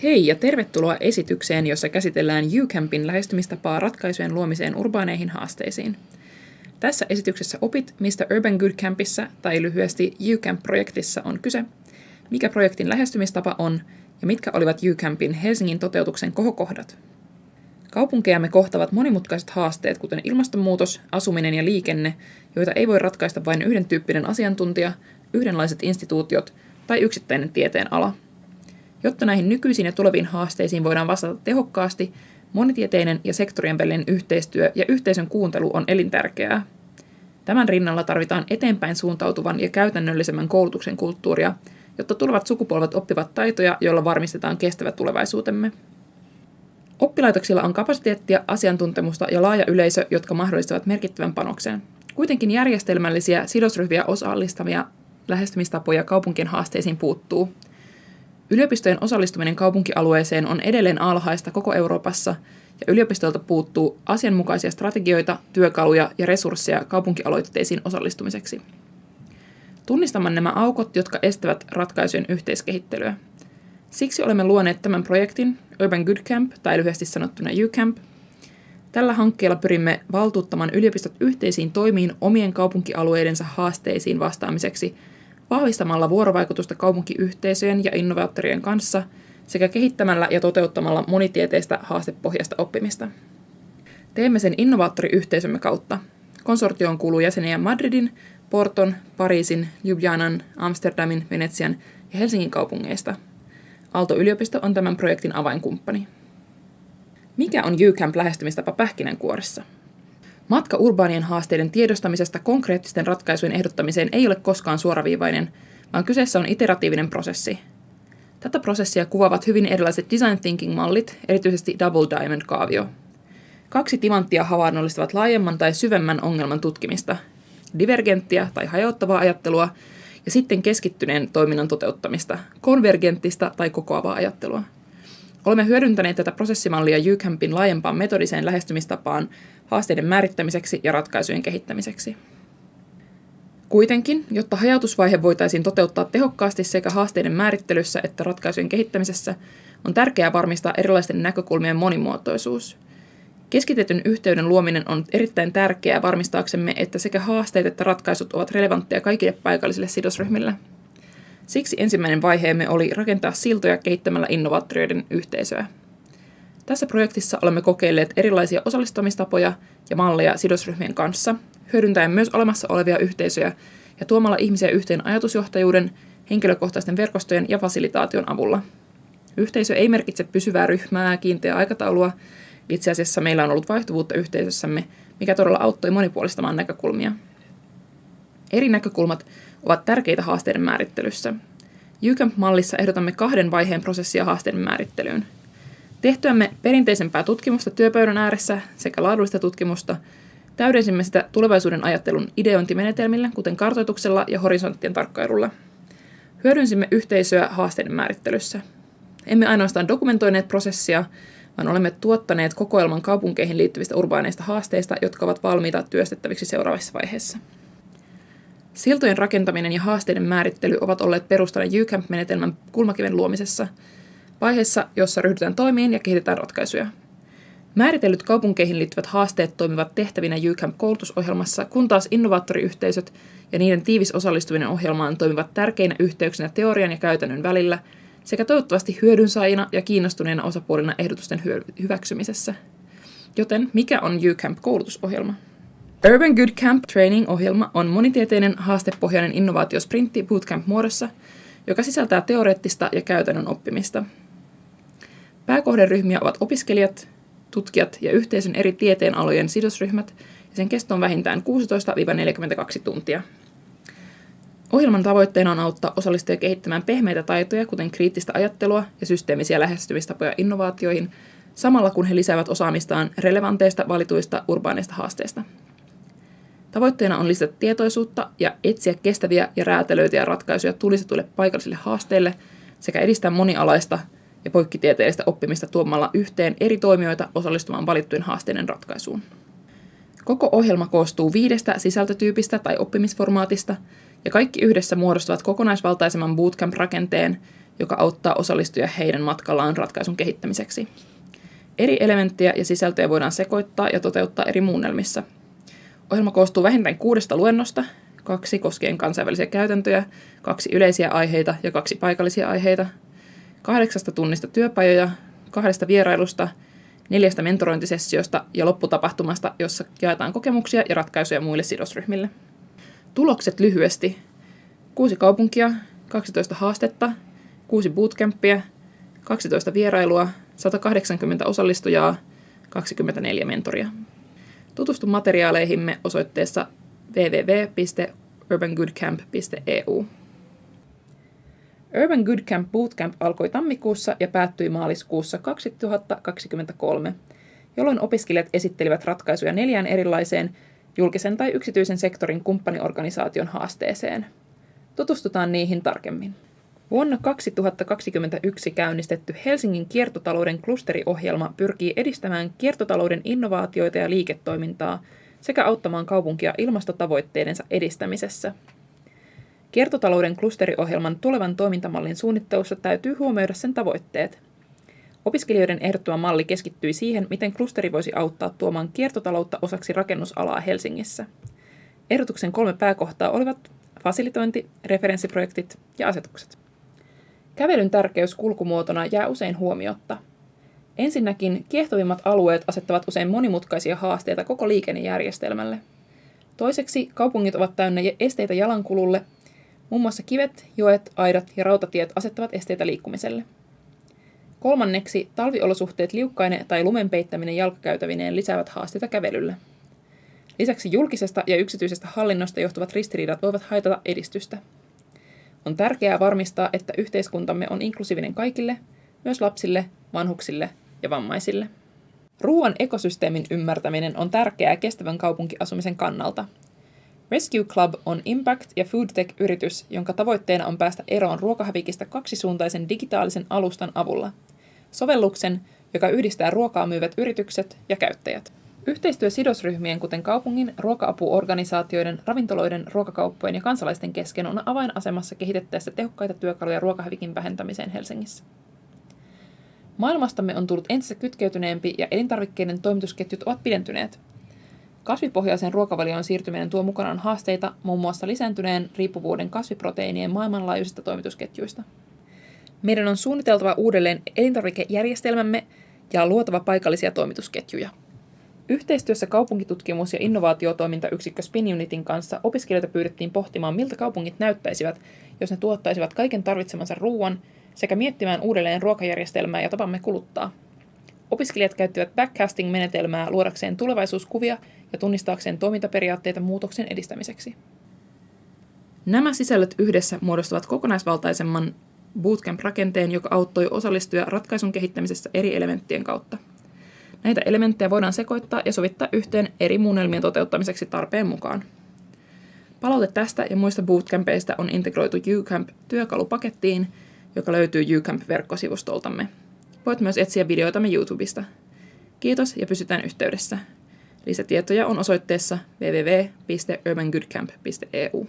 Hei ja tervetuloa esitykseen, jossa käsitellään UCampin lähestymistapaa ratkaisujen luomiseen urbaaneihin haasteisiin. Tässä esityksessä opit, mistä Urban Good Campissa tai lyhyesti UCamp-projektissa on kyse, mikä projektin lähestymistapa on ja mitkä olivat UCampin Helsingin toteutuksen kohokohdat. Kaupunkejamme kohtavat monimutkaiset haasteet, kuten ilmastonmuutos, asuminen ja liikenne, joita ei voi ratkaista vain yhden tyyppinen asiantuntija, yhdenlaiset instituutiot tai yksittäinen tieteen ala. Jotta näihin nykyisiin ja tuleviin haasteisiin voidaan vastata tehokkaasti, monitieteinen ja sektorien välinen yhteistyö ja yhteisön kuuntelu on elintärkeää. Tämän rinnalla tarvitaan eteenpäin suuntautuvan ja käytännöllisemmän koulutuksen kulttuuria, jotta tulevat sukupolvet oppivat taitoja, joilla varmistetaan kestävä tulevaisuutemme. Oppilaitoksilla on kapasiteettia, asiantuntemusta ja laaja yleisö, jotka mahdollistavat merkittävän panoksen. Kuitenkin järjestelmällisiä sidosryhmiä osallistavia lähestymistapoja kaupunkien haasteisiin puuttuu. Yliopistojen osallistuminen kaupunkialueeseen on edelleen alhaista koko Euroopassa, ja yliopistoilta puuttuu asianmukaisia strategioita, työkaluja ja resursseja kaupunkialoitteisiin osallistumiseksi. Tunnistamme nämä aukot, jotka estävät ratkaisujen yhteiskehittelyä. Siksi olemme luoneet tämän projektin, Urban Good Camp, tai lyhyesti sanottuna UCamp. Tällä hankkeella pyrimme valtuuttamaan yliopistot yhteisiin toimiin omien kaupunkialueidensa haasteisiin vastaamiseksi, vahvistamalla vuorovaikutusta kaupunkiyhteisöjen ja innovaattorien kanssa sekä kehittämällä ja toteuttamalla monitieteistä haastepohjaista oppimista. Teemme sen innovaattoriyhteisömme kautta. Konsortioon kuuluu jäseniä Madridin, Porton, Pariisin, Ljubljanan, Amsterdamin, Venetsian ja Helsingin kaupungeista. Aalto-yliopisto on tämän projektin avainkumppani. Mikä on UCamp lähestymistapa pähkinänkuoressa? Matka urbaanien haasteiden tiedostamisesta konkreettisten ratkaisujen ehdottamiseen ei ole koskaan suoraviivainen, vaan kyseessä on iteratiivinen prosessi. Tätä prosessia kuvaavat hyvin erilaiset design thinking-mallit, erityisesti Double Diamond-kaavio. 2 timanttia havainnollistavat laajemman tai syvemmän ongelman tutkimista, divergenttiä tai hajauttavaa ajattelua, ja sitten keskittyneen toiminnan toteuttamista, konvergenttista tai kokoavaa ajattelua. Olemme hyödyntäneet tätä prosessimallia UCampin laajempaan metodiseen lähestymistapaan haasteiden määrittämiseksi ja ratkaisujen kehittämiseksi. Kuitenkin, jotta hajautusvaihe voitaisiin toteuttaa tehokkaasti sekä haasteiden määrittelyssä että ratkaisujen kehittämisessä, on tärkeää varmistaa erilaisten näkökulmien monimuotoisuus. Keskitetyn yhteyden luominen on erittäin tärkeää varmistaaksemme, että sekä haasteet että ratkaisut ovat relevantteja kaikille paikallisille sidosryhmille. Siksi ensimmäinen vaiheemme oli rakentaa siltoja kehittämällä innovaattoreiden yhteisöä. Tässä projektissa olemme kokeilleet erilaisia osallistumistapoja ja malleja sidosryhmien kanssa, hyödyntäen myös olemassa olevia yhteisöjä ja tuomalla ihmisiä yhteen ajatusjohtajuuden, henkilökohtaisten verkostojen ja fasilitaation avulla. Yhteisö ei merkitse pysyvää ryhmää, kiinteää aikataulua. Itse asiassa meillä on ollut vaihtuvuutta yhteisössämme, mikä todella auttoi monipuolistamaan näkökulmia. Eri näkökulmat ovat tärkeitä haasteiden määrittelyssä. UCamp-mallissa ehdotamme 2 vaiheen prosessia haasteiden määrittelyyn. Tehtyämme perinteisempää tutkimusta työpöydän ääressä sekä laadullista tutkimusta, täydensimme sitä tulevaisuuden ajattelun ideointimenetelmillä, kuten kartoituksella ja horisonttien tarkkailulla. Hyödynsimme yhteisöä haasteiden määrittelyssä. Emme ainoastaan dokumentoineet prosessia, vaan olemme tuottaneet kokoelman kaupunkeihin liittyvistä urbaaneista haasteista, jotka ovat valmiita työstettäviksi seuraavassa vaiheessa. Siltojen rakentaminen ja haasteiden määrittely ovat olleet perustana UCamp-menetelmän kulmakiven luomisessa, vaiheessa, jossa ryhdytään toimiin ja kehitetään ratkaisuja. Määritellyt kaupunkeihin liittyvät haasteet toimivat tehtävinä UCamp-koulutusohjelmassa, kun taas innovaattoriyhteisöt ja niiden tiivis osallistuminen ohjelmaan toimivat tärkeinä yhteyksinä teorian ja käytännön välillä sekä toivottavasti hyödynsaajina ja kiinnostuneina osapuolina ehdotusten hyväksymisessä. Joten mikä on UCamp-koulutusohjelma? Urban Good Camp Training-ohjelma on monitieteinen haastepohjainen innovaatiosprintti bootcamp-muodossa, joka sisältää teoreettista ja käytännön oppimista. Pääkohderyhmiä ovat opiskelijat, tutkijat ja yhteisön eri tieteenalojen sidosryhmät, ja sen kesto on vähintään 16-42 tuntia. Ohjelman tavoitteena on auttaa osallistujia kehittämään pehmeitä taitoja, kuten kriittistä ajattelua ja systeemisiä lähestymistapoja innovaatioihin, samalla kun he lisäävät osaamistaan relevanteista valituista urbaaneista haasteista. Tavoitteena on lisätä tietoisuutta ja etsiä kestäviä ja räätälöityjä ratkaisuja tulistetuille paikallisille haasteille sekä edistää monialaista ja poikkitieteellistä oppimista tuomalla yhteen eri toimijoita osallistumaan valittujen haasteiden ratkaisuun. Koko ohjelma koostuu 5 sisältötyypistä tai oppimisformaatista, ja kaikki yhdessä muodostavat kokonaisvaltaisemman bootcamp-rakenteen, joka auttaa osallistujia heidän matkallaan ratkaisun kehittämiseksi. Eri elementtejä ja sisältöjä voidaan sekoittaa ja toteuttaa eri muunnelmissa. Ohjelma koostuu vähintään 6 luennosta, 2 koskien kansainvälisiä käytäntöjä, 2 yleisiä aiheita ja 2 paikallisia aiheita, 8 tunnista työpajoja, 2 vierailusta, 4 mentorointisessiosta ja lopputapahtumasta, jossa jaetaan kokemuksia ja ratkaisuja muille sidosryhmille. Tulokset lyhyesti. 6 kaupunkia, 12 haastetta, 6 bootcampia, 12 vierailua, 180 osallistujaa, 24 mentoria. Tutustu materiaaleihimme osoitteessa www.urbangoodcamp.eu. Urban Good Camp Bootcamp alkoi tammikuussa ja päättyi maaliskuussa 2023, jolloin opiskelijat esittelivät ratkaisuja 4 erilaiseen julkisen tai yksityisen sektorin kumppaniorganisaation haasteeseen. Tutustutaan niihin tarkemmin. Vuonna 2021 käynnistetty Helsingin kiertotalouden klusteriohjelma pyrkii edistämään kiertotalouden innovaatioita ja liiketoimintaa sekä auttamaan kaupunkia ilmastotavoitteidensa edistämisessä. Kiertotalouden klusteriohjelman tulevan toimintamallin suunnittelussa täytyy huomioida sen tavoitteet. Opiskelijoiden ehdottama malli keskittyi siihen, miten klusteri voisi auttaa tuomaan kiertotaloutta osaksi rakennusalaa Helsingissä. Ehdotuksen 3 pääkohtaa olivat fasilitointi, referenssiprojektit ja asetukset. Kävelyn tärkeys kulkumuotona jää usein huomiotta. Ensinnäkin kiehtovimmat alueet asettavat usein monimutkaisia haasteita koko liikennejärjestelmälle. Toiseksi kaupungit ovat täynnä esteitä jalankululle. Muun muassa kivet, joet, aidat ja rautatiet asettavat esteitä liikkumiselle. Kolmanneksi talviolosuhteet liukkaine tai lumen peittäminen jalkakäytävineen lisäävät haasteita kävelylle. Lisäksi julkisesta ja yksityisestä hallinnosta johtuvat ristiriidat voivat haitata edistystä. On tärkeää varmistaa, että yhteiskuntamme on inklusiivinen kaikille, myös lapsille, vanhuksille ja vammaisille. Ruoan ekosysteemin ymmärtäminen on tärkeää kestävän kaupunkiasumisen kannalta. Rescue Club on impact- ja foodtech-yritys, jonka tavoitteena on päästä eroon ruokahävikistä kaksisuuntaisen digitaalisen alustan avulla. Sovelluksen, joka yhdistää ruokaa myyvät yritykset ja käyttäjät. Yhteistyö sidosryhmien, kuten kaupungin, ruoka-apuorganisaatioiden, ravintoloiden, ruokakauppojen ja kansalaisten kesken on avainasemassa kehitettäessä tehokkaita työkaluja ruokahävikin vähentämiseen Helsingissä. Maailmastamme on tullut entistä kytkeytyneempi ja elintarvikkeiden toimitusketjut ovat pidentyneet. Kasvipohjaisen ruokavalioon siirtyminen tuo mukanaan haasteita muun muassa lisääntyneen riippuvuuden kasviproteiinien maailmanlaajuisista toimitusketjuista. Meidän on suunniteltava uudelleen elintarvikejärjestelmämme ja luotava paikallisia toimitusketjuja. Yhteistyössä kaupunkitutkimus- ja innovaatiotoimintayksikkö SpinUnitin kanssa opiskelijoita pyydettiin pohtimaan, miltä kaupungit näyttäisivät, jos ne tuottaisivat kaiken tarvitsemansa ruoan, sekä miettimään uudelleen ruokajärjestelmää ja tapamme kuluttaa. Opiskelijat käyttivät backcasting-menetelmää luodakseen tulevaisuuskuvia ja tunnistaakseen toimintaperiaatteita muutoksen edistämiseksi. Nämä sisällöt yhdessä muodostavat kokonaisvaltaisemman bootcamp-rakenteen, joka auttoi osallistujia ratkaisun kehittämisessä eri elementtien kautta. Näitä elementtejä voidaan sekoittaa ja sovittaa yhteen eri muunnelmien toteuttamiseksi tarpeen mukaan. Palaute tästä ja muista bootcampeista on integroitu UCamp-työkalupakettiin, joka löytyy UCamp-verkkosivustoltamme. Voit myös etsiä videoitamme YouTubesta. Kiitos ja pysytään yhteydessä. Lisätietoja on osoitteessa www.urbangoodcamp.eu.